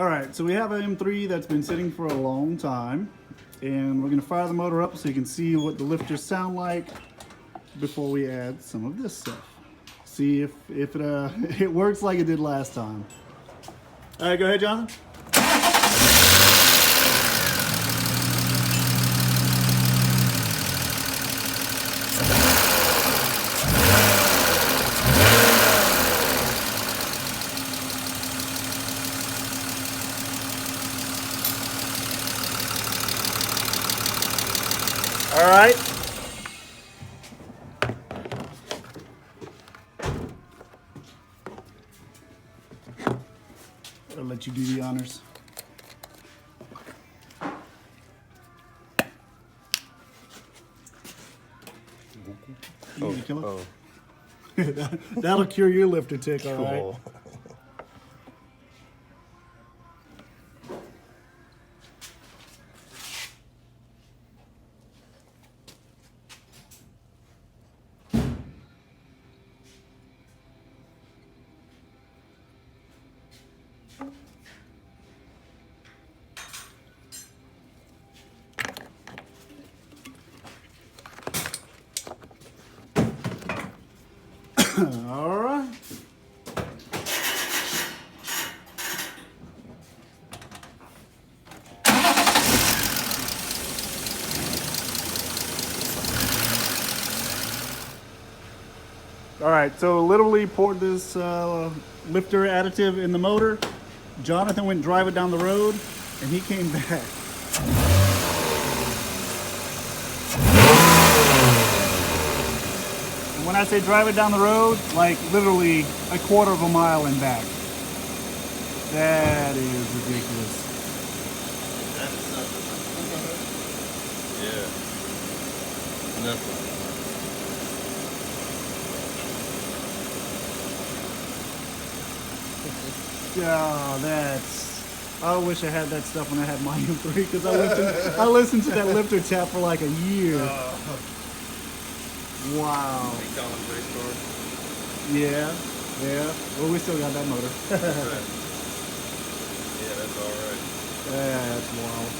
All right, so we have an M3 that's been sitting for a long time, and we're gonna fire the motor up so you can see what the lifters sound like before we add some of this stuff. See if it, it works like it did last time. All right, go ahead, Jonathan. All right. I'll let you do the honors. Oh. That'll cure your lifter tick, all right? Cool. All right. All right, so literally poured this lifter additive in the motor. Jonathan went drive it down the road, and he came back. And when I say drive it down the road, like literally a quarter of a mile and back. That is ridiculous. That is something. Yeah. Nothing. Oh, that's... I wish I had that stuff when I had my M3, because I listened to that lifter tap for like a year. Wow. They call them race cars. Yeah, yeah. Well, we still got that motor. Yeah, that's all right. Yeah, that's wild.